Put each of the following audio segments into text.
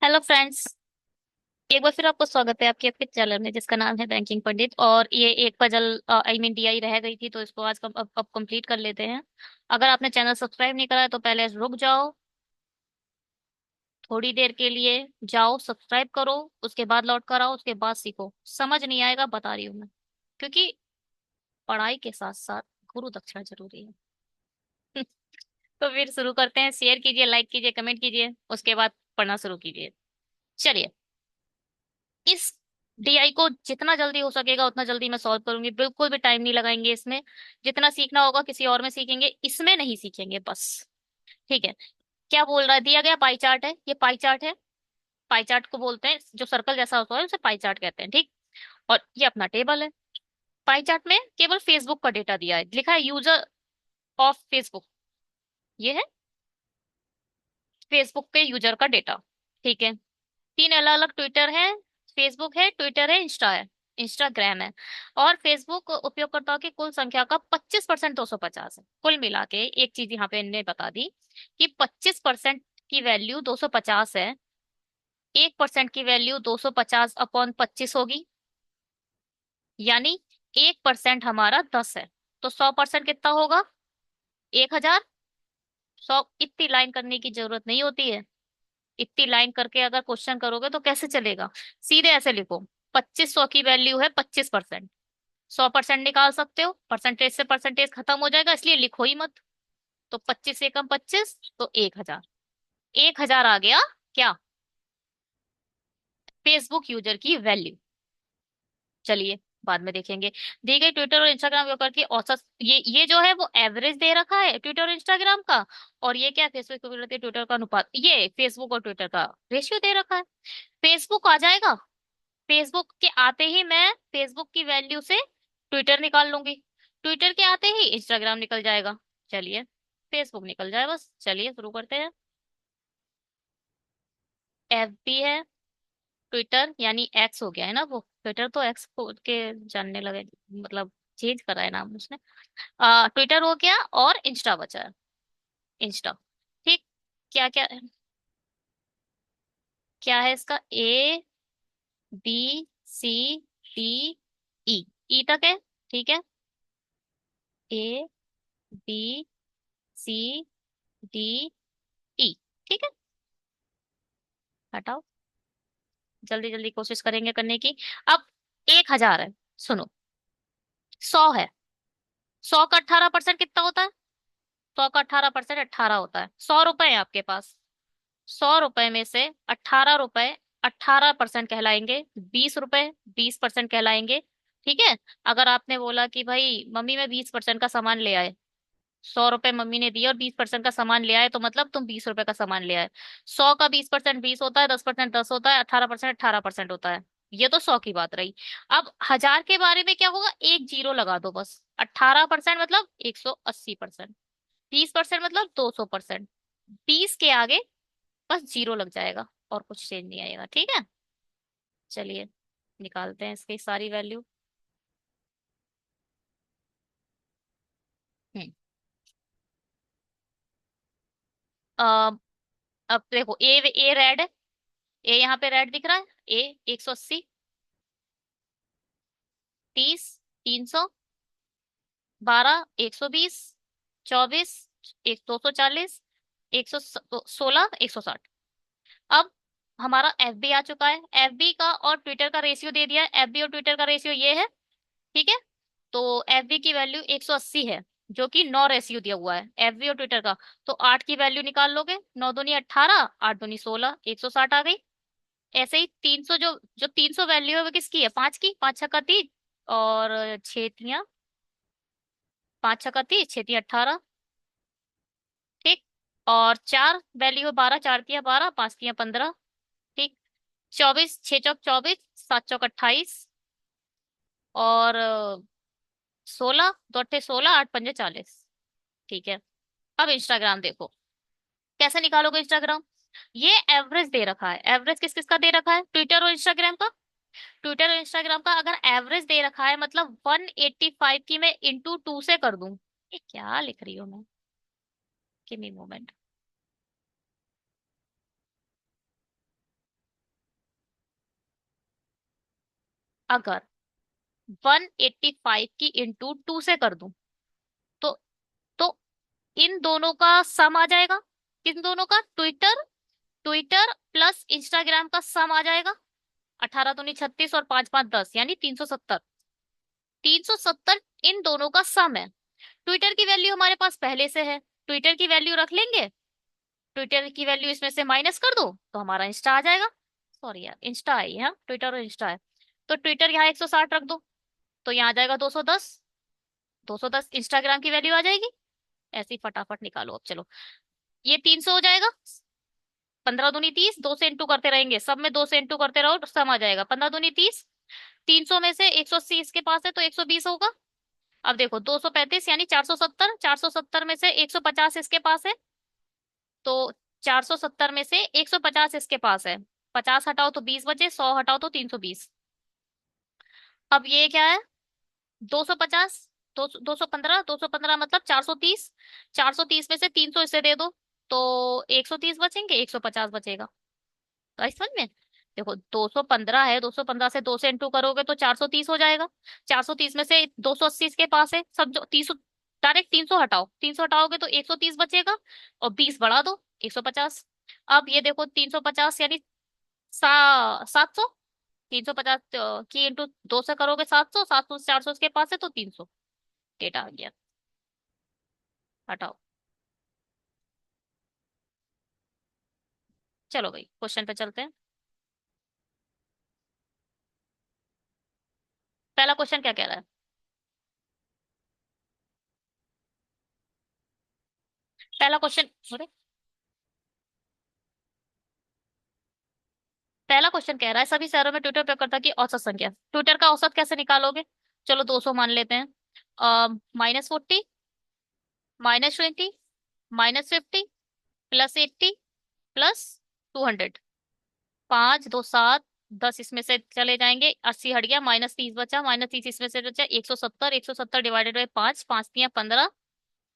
Hello friends. एक बार फिर आपको स्वागत है आपके अपने चैनल में जिसका नाम है बैंकिंग पंडित। और ये एक पजल आई मीन डीआई रह गई थी तो इसको आज अब कंप्लीट कर लेते हैं। अगर आपने चैनल सब्सक्राइब नहीं करा है तो पहले रुक जाओ, थोड़ी देर के लिए जाओ, सब्सक्राइब करो, उसके बाद लौट कर आओ, उसके बाद सीखो। समझ नहीं आएगा बता रही हूँ मैं, क्योंकि पढ़ाई के साथ साथ गुरु दक्षिणा जरूरी है। तो फिर शुरू करते हैं। शेयर कीजिए, लाइक कीजिए, कमेंट कीजिए, उसके बाद पढ़ना शुरू कीजिए। चलिए, इस डीआई को जितना जल्दी हो सकेगा उतना जल्दी मैं सॉल्व करूंगी। बिल्कुल भी टाइम नहीं लगाएंगे इसमें। जितना सीखना होगा किसी और में सीखेंगे, इसमें नहीं सीखेंगे बस। ठीक है। क्या बोल रहा है, दिया गया पाई चार्ट है, ये पाई चार्ट है। पाई चार्ट को बोलते हैं, जो सर्कल जैसा होता है उसे पाई चार्ट कहते हैं। ठीक। और ये अपना टेबल है। पाई चार्ट में केवल फेसबुक का डेटा दिया है, लिखा है यूजर ऑफ फेसबुक। ये है फेसबुक के यूजर का डेटा। ठीक है। तीन अलग अलग ट्विटर है। फेसबुक है, ट्विटर है, इंस्टा है, इंस्टाग्राम है। और फेसबुक उपयोगकर्ताओं की कुल संख्या का 25% 250 है। कुल मिला के एक चीज यहाँ पे इन्होंने बता दी कि 25% की वैल्यू 250 है। 1% की वैल्यू 250/25 होगी, यानी 1% हमारा 10 है। तो 100% कितना होगा? 1000। 100 इतनी लाइन करने की जरूरत नहीं होती है। इतनी लाइन करके अगर क्वेश्चन करोगे तो कैसे चलेगा? सीधे ऐसे लिखो, 2500 की वैल्यू है 25%। 100% निकाल सकते हो, परसेंटेज से परसेंटेज खत्म हो जाएगा, इसलिए लिखो ही मत। तो 25 से कम 25 तो 1000। 1000 आ गया क्या? फेसबुक यूजर की वैल्यू। चलिए, बाद में देखेंगे। दी गई ट्विटर और इंस्टाग्राम यूजर की औसत, ये जो है वो एवरेज दे रखा है ट्विटर और इंस्टाग्राम का। और ये क्या, फेसबुक और ट्विटर का अनुपात, ये फेसबुक और ट्विटर का रेशियो दे रखा है। फेसबुक आ जाएगा। फेसबुक के आते ही मैं फेसबुक की वैल्यू से ट्विटर निकाल लूंगी। ट्विटर के आते ही इंस्टाग्राम निकल जाएगा। चलिए, फेसबुक निकल जाए बस। चलिए शुरू करते हैं। एफ बी है। ट्विटर यानी एक्स हो गया है ना, वो ट्विटर तो एक्स को के जानने लगे, मतलब चेंज करा है नाम उसने। ट्विटर हो गया और इंस्टा बचा है। इंस्टा। ठीक। क्या क्या क्या है इसका? ए बी सी डी ई। ई तक है। ठीक है। A B C D E. ठीक है। हटाओ। जल्दी जल्दी कोशिश करेंगे करने की। अब 1000 है। सुनो, 100 है। 100 का 18% कितना होता है? 100 का 18% 18 होता है। 100 रुपए है आपके पास। 100 रुपए में से 18 रुपए 18% कहलाएंगे। 20 रुपए 20% कहलाएंगे। ठीक है। अगर आपने बोला कि भाई मम्मी मैं 20% का सामान ले आए, 100 रुपए मम्मी ने दिए और 20% का सामान ले आए, तो मतलब तुम 20 रुपए का सामान ले आए। 100 का 20% 20 होता है, 10% 10 होता है, 18% 18% होता है। ये तो 100 की बात रही। अब 1000 के बारे में क्या होगा? एक जीरो लगा दो बस। 18% मतलब 180%। 20% मतलब 200%। 20 के आगे बस जीरो लग जाएगा और कुछ चेंज नहीं आएगा। ठीक है। चलिए, निकालते हैं इसकी सारी वैल्यू। हम्म। अ, अब देखो, ए रेड है। ए यहाँ पे रेड दिख रहा है। ए 180, 30, 300, 12, 120, 24, एक 240, 116, 160। अब हमारा एफ बी आ चुका है। एफ बी का और ट्विटर का रेशियो दे दिया है। एफ बी और ट्विटर का रेशियो ये है। ठीक है। तो एफ बी की वैल्यू 180 है, जो कि 9 रेशियो दिया हुआ है एफ बी और ट्विटर का। तो 8 की वैल्यू निकाल लोगे। 9 दूनी 18, 8 दूनी 16, 160 आ गई। ऐसे ही 300, जो जो 300 वैल्यू है वो किसकी है? 5 की। 5 छक्का 30 और 6 तियां, 5 छक्का 30, 6 तियां 18। ठीक। और 4 वैल्यू है 12, 4 तियां 12, 5 तियां 15। ठीक। 24, 6 चौक 24, 7 चौक 28 और 16, 2 अट्ठे 16, 8 पंजे 40। ठीक है। अब इंस्टाग्राम देखो। कैसे निकालोगे इंस्टाग्राम? ये एवरेज दे रखा है। एवरेज किस किस का दे रखा है? ट्विटर और इंस्टाग्राम का। ट्विटर और इंस्टाग्राम का अगर एवरेज दे रखा है मतलब 185 की मैं इंटू 2 से कर दूं। ये क्या लिख रही हूँ मैं? Give me moment. अगर 185 की इंटू 2 से कर दूं तो इन दोनों का सम आ जाएगा। किन दोनों का? ट्विटर, ट्विटर प्लस इंस्टाग्राम का सम आ जाएगा। 18 दूनी 36 और 5 5 10 यानी 370। 370 इन दोनों का सम है। ट्विटर की वैल्यू हमारे पास पहले से है, ट्विटर की वैल्यू रख लेंगे। ट्विटर की वैल्यू इसमें से माइनस कर दो तो हमारा इंस्टा आ जाएगा। सॉरी यार, इंस्टा है यहाँ, ट्विटर और इंस्टा है। तो ट्विटर यहाँ 160 रख दो तो यहाँ आ जाएगा 210। 210 इंस्टाग्राम की वैल्यू आ जाएगी। ऐसे ही फटाफट निकालो अब चलो। ये 300 हो जाएगा। 15 दूनी 30, 2 से इंटू करते रहेंगे, सब में 2 से इंटू करते रहो तो सम आ जाएगा। 15 दूनी 30, 300 में से 180 इसके पास है तो 120 होगा। अब देखो 235 यानी 470, 470 में से 150 इसके पास है तो 470 में से 150 इसके पास है। 50 हटाओ तो 20 बचे, 100 हटाओ तो 320। अब ये क्या है? 250, 215, 215 मतलब 430। 430 में से 300 इसे दे दो तो 130 बचेंगे, 150 बचेगा। तो इस समझ में? देखो 215 है, 215 से 2 से इंटू करोगे तो 430 हो जाएगा। 430 में से 280 इसके पास है, सब जो 300, डायरेक्ट 300 हटाओ, 300 हटाओगे तो 130 बचेगा और 20 बढ़ा दो 150। अब ये देखो 350 यानी 700। 350 की इंटू 2 से करोगे 700, 700 से 400 इसके पास है तो 300। डेटा आ गया। हटाओ। चलो भाई क्वेश्चन पे चलते हैं। पहला क्वेश्चन क्या कह रहा है? पहला क्वेश्चन, पहला क्वेश्चन कह रहा है सभी शहरों में ट्विटर उपयोगकर्ता की औसत संख्या। ट्विटर का औसत कैसे निकालोगे? चलो 200 मान लेते हैं। -40, -20, -50, +80, +200। 5 2 7, 10 इसमें से चले जाएंगे, 80 हट गया, -30 बचा, -30 इसमें से बचा 170। 170 डिवाइडेड बाई 5, 5 × 3 = 15,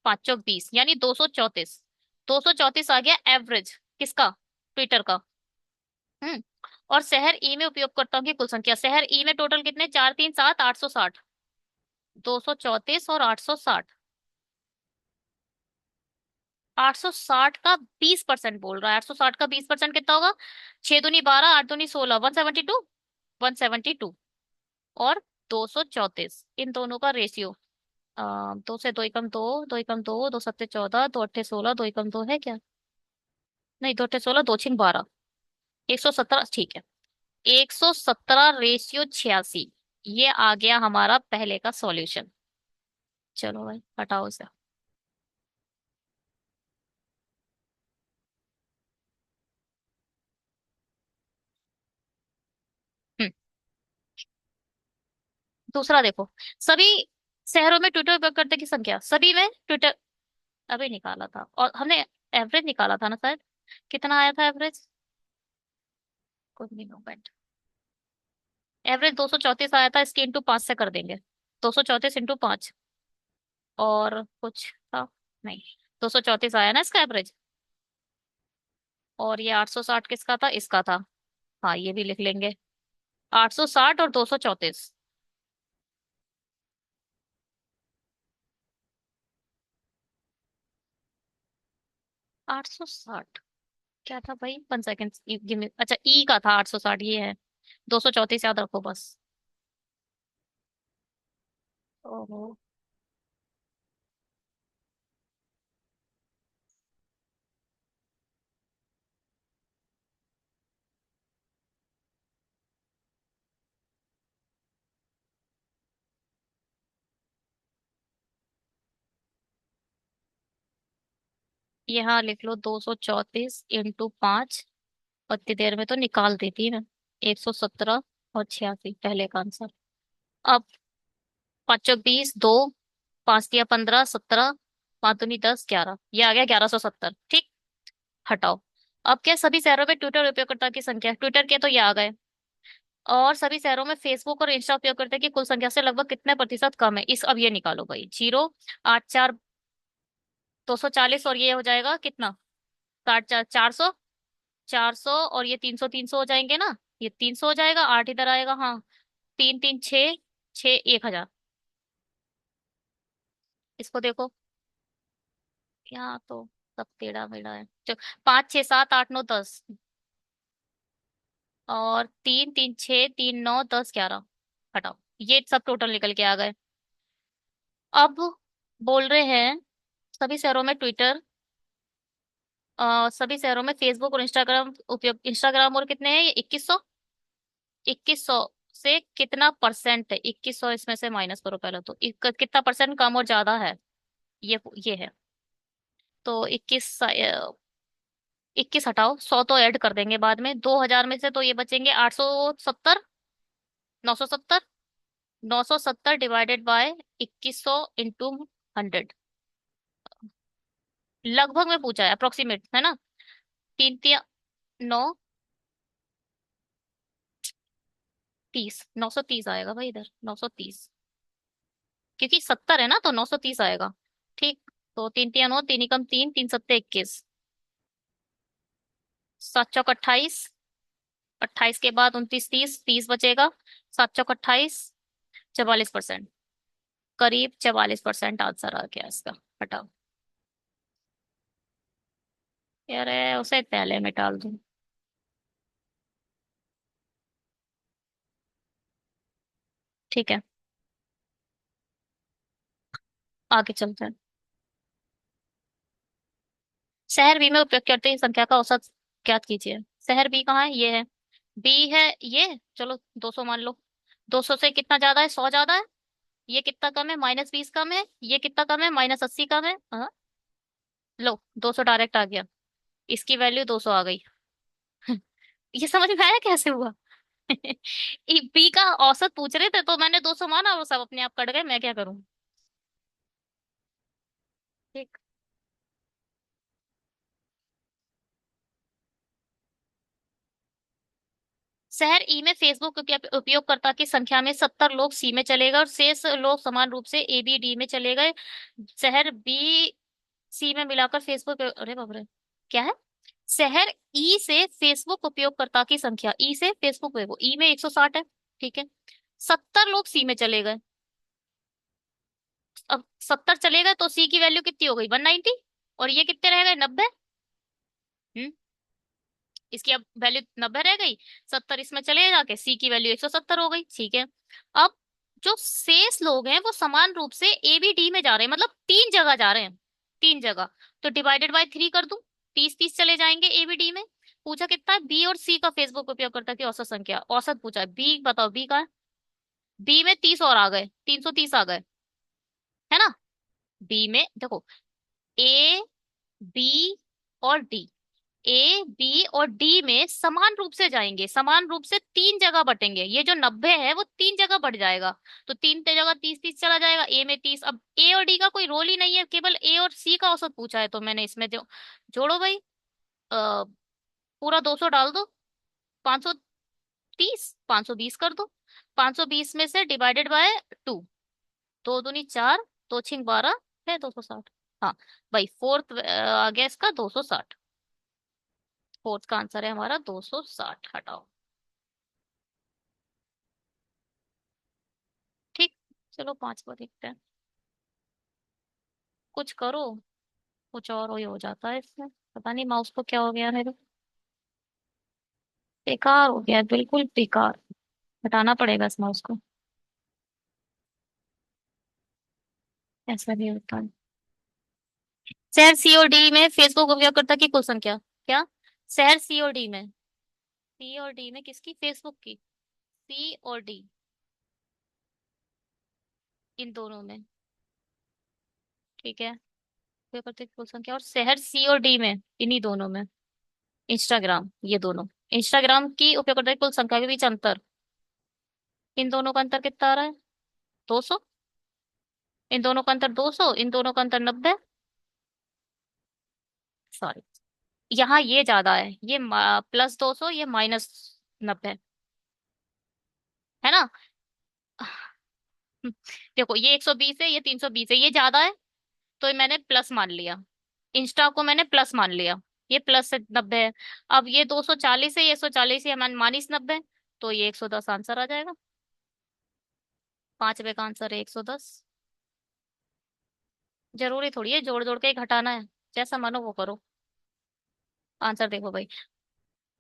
5 × 20 यानी 234। 234 आ गया एवरेज किसका? ट्विटर का। हम्म। और शहर ई में उपयोगकर्ताओं की कुल संख्या, शहर ई में टोटल कितने? 4 3 7, 860। 234 और 860। 860 का 20% बोल रहा है। 860 का 20% कितना होगा? 6 दूनी 12, 8 दूनी 16, 172। 172 और 234 इन दोनों का रेशियो। 2 से 2 एकम 2, 2 एकम 2, 2 7 14, 2 8 16, 2 एकम 2 है क्या? नहीं, 2 8 16, 2 6 12, 117 ठीक है। 117/86। ये आ गया हमारा पहले का सॉल्यूशन। चलो भाई हटाओ इसे। हम्म। दूसरा देखो, सभी शहरों में ट्विटर उपयोगकर्ता की संख्या, सभी में ट्विटर अभी निकाला था और हमने एवरेज निकाला था ना शायद। कितना आया था एवरेज? कुछ नहीं मोमेंट। एवरेज 234 आया था, इसके इंटू 5 से कर देंगे। 234 × 5 और कुछ था नहीं। 234 आया ना इसका एवरेज। और ये 860 किसका था? इसका था। हाँ ये भी लिख लेंगे। 860 और 234। 860 क्या था भाई? 1 सेकेंड, अच्छा ई का था 860, ये है। 234 याद रखो बस। ओहो। यहाँ लिख लो 234 × 5 और इतनी देर में तो निकाल देती है। 117 और 86 पहले का आंसर। अब 5 × 20 2, 5 × 15 17, 5 दूनी 10 11, ये आ गया 1170 ठीक। हटाओ। अब क्या सभी शहरों में ट्विटर उपयोगकर्ता की संख्या, ट्विटर के तो ये आ गए। और सभी शहरों में फेसबुक और इंस्टा उपयोगकर्ता की कुल संख्या से लगभग कितने प्रतिशत कम है? इस अब ये निकालो भाई। 0 8 4 240 और ये हो जाएगा कितना? 60 4 400। 400 और ये 300 300 हो जाएंगे ना। ये 300 हो जाएगा, 8 इधर आएगा हाँ। तीन तीन छः, छः 1,000। इसको देखो, यहाँ तो सब टेढ़ा मेढ़ा है। पाँच छः सात आठ नौ 10, और तीन तीन छः तीन 9 10 11। हटाओ, ये सब टोटल निकल के आ गए। अब बोल रहे हैं सभी शहरों में ट्विटर, सभी शहरों में फेसबुक और इंस्टाग्राम उपयोग, इंस्टाग्राम और कितने हैं ये? 2100। 2100 से कितना परसेंट है? 2100 इसमें से माइनस करो पहले तो, कितना परसेंट कम और ज्यादा है? ये है। तो 21 हटाओ, 100 तो ऐड कर देंगे बाद में, 2000 में से तो ये बचेंगे 870, 970। 970 डिवाइडेड बाय 2100 इंटू 100। लगभग में पूछा है, अप्रोक्सीमेट है ना। तीन तिया 9, 30, 930 आएगा भाई इधर, 930। क्योंकि 70 है ना, तो 930 आएगा। ठीक। तो तीन तिया 9, तीन एकम तीन, तीन सत्ते 21, सात चौक 28, 28 के बाद 29 30, 30 बचेगा। सात चौक 28, 44%। करीब 44% आंसर आ गया इसका। हटाओ यार, उसे पहले में डाल दूं। ठीक है, आगे चलते हैं। शहर बी में उपयोगकर्ता संख्या का औसत ज्ञात कीजिए। शहर बी कहाँ है? ये है। बी है ये, चलो 200 मान लो। 200 से कितना ज्यादा है? 100 ज्यादा है। ये कितना कम है? -20 कम है। ये कितना कम है? -80 कम है। हाँ, लो 200 डायरेक्ट आ गया। इसकी वैल्यू 200 आ गई। ये समझ में आया कैसे हुआ? बी का औसत पूछ रहे थे तो मैंने 200 माना, और सब अपने आप कट गए, मैं क्या करूं। ठीक। शहर ई में फेसबुक उपयोगकर्ता की संख्या में 70 लोग सी में चले गए और शेष लोग समान रूप से ए बी डी में चले गए। शहर बी सी में मिलाकर फेसबुक, अरे बाप रे, क्या है? शहर ई से फेसबुक उपयोगकर्ता की संख्या, ई से फेसबुक, वो ई में 160 है। ठीक है। 70 लोग सी में चले गए। अब 70 चले गए तो सी की वैल्यू कितनी हो गई? 190। और ये कितने रह गए? 90। हम्म। इसकी अब वैल्यू 90 रह गई। 70 इसमें चले जाके सी की वैल्यू 170 हो गई। ठीक है। अब जो शेष लोग हैं वो समान रूप से ए बी डी में जा रहे हैं, मतलब तीन जगह जा रहे हैं। तीन जगह। तो डिवाइडेड बाय 3 कर दूं, 30 30 चले जाएंगे ए बी डी में। पूछा कितना है? बी और सी का फेसबुक उपयोगकर्ता की औसत संख्या, औसत पूछा है। बी बताओ, बी का है। बी में 30 और आ गए, 330 आ गए, है ना। बी में देखो, ए बी और डी, ए बी और डी में समान रूप से जाएंगे, समान रूप से तीन जगह बटेंगे। ये जो 90 है वो तीन जगह बढ़ जाएगा। तो तीन जगह 30 30 चला जाएगा, ए में 30। अब ए और डी का कोई रोल ही नहीं है, केवल ए और सी का औसत पूछा है, तो मैंने इसमें जो जोड़ो भाई, पूरा 200 डाल दो। 530, 520 कर दो। 520 में से डिवाइडेड बाय 2, दो दूनी 4, दो छिंग 12 है, 260। हाँ भाई, फोर्थ आ गया इसका 260। फोर्थ का आंसर है हमारा 260। हटाओ। ठीक। चलो पांचवा देखते हैं। कुछ करो, कुछ और हो जाता है इसमें। पता नहीं माउस को क्या हो गया मेरे, बेकार हो गया है, बिल्कुल बेकार। हटाना पड़ेगा इस माउस को। ऐसा भी होता है। शहर सी और डी में फेसबुक उपयोगकर्ता की कुल संख्या क्या? शहर सी और डी में, सी और डी में किसकी? फेसबुक की। सी और डी, इन दोनों में। ठीक है। उपयोगकर्ता की कुल संख्या, और शहर सी और डी में, इन्हीं दोनों में। इंस्टाग्राम, ये दोनों। इंस्टाग्राम की उपयोगकर्ता की कुल संख्या के बीच अंतर, इन दोनों का अंतर कितना आ रहा है? 200। इन दोनों का अंतर 200, इन दोनों का अंतर 90। सॉरी, यहाँ ये ज्यादा है, ये +200, ये -90, है ना। देखो, ये 120 है, ये 320 है, ये ज्यादा है, तो ये मैंने प्लस मान लिया। इंस्टा को मैंने प्लस मान लिया, ये प्लस से 90 है। अब ये 240 है, ये 140 है, -90, तो ये 110 आंसर आ जाएगा। पांचवे का आंसर है 110। जरूरी थोड़ी है जोड़ जोड़ के ही घटाना है, जैसा मानो वो करो। आंसर देखो भाई,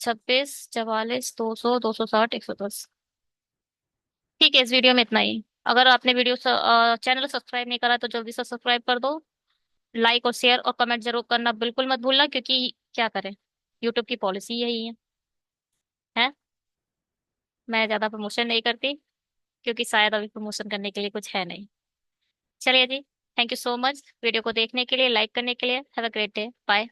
26, 44, 200, 260, 110। ठीक है, इस वीडियो में इतना ही। अगर आपने चैनल सब्सक्राइब नहीं करा तो जल्दी से सब्सक्राइब कर दो। लाइक और शेयर और कमेंट जरूर करना बिल्कुल मत भूलना, क्योंकि क्या करें, यूट्यूब की पॉलिसी यही है। मैं ज्यादा प्रमोशन नहीं करती, क्योंकि शायद अभी प्रमोशन करने के लिए कुछ है नहीं। चलिए जी, thank you so much video को देखने के लिए, लाइक करने के लिए। Have a great day, bye.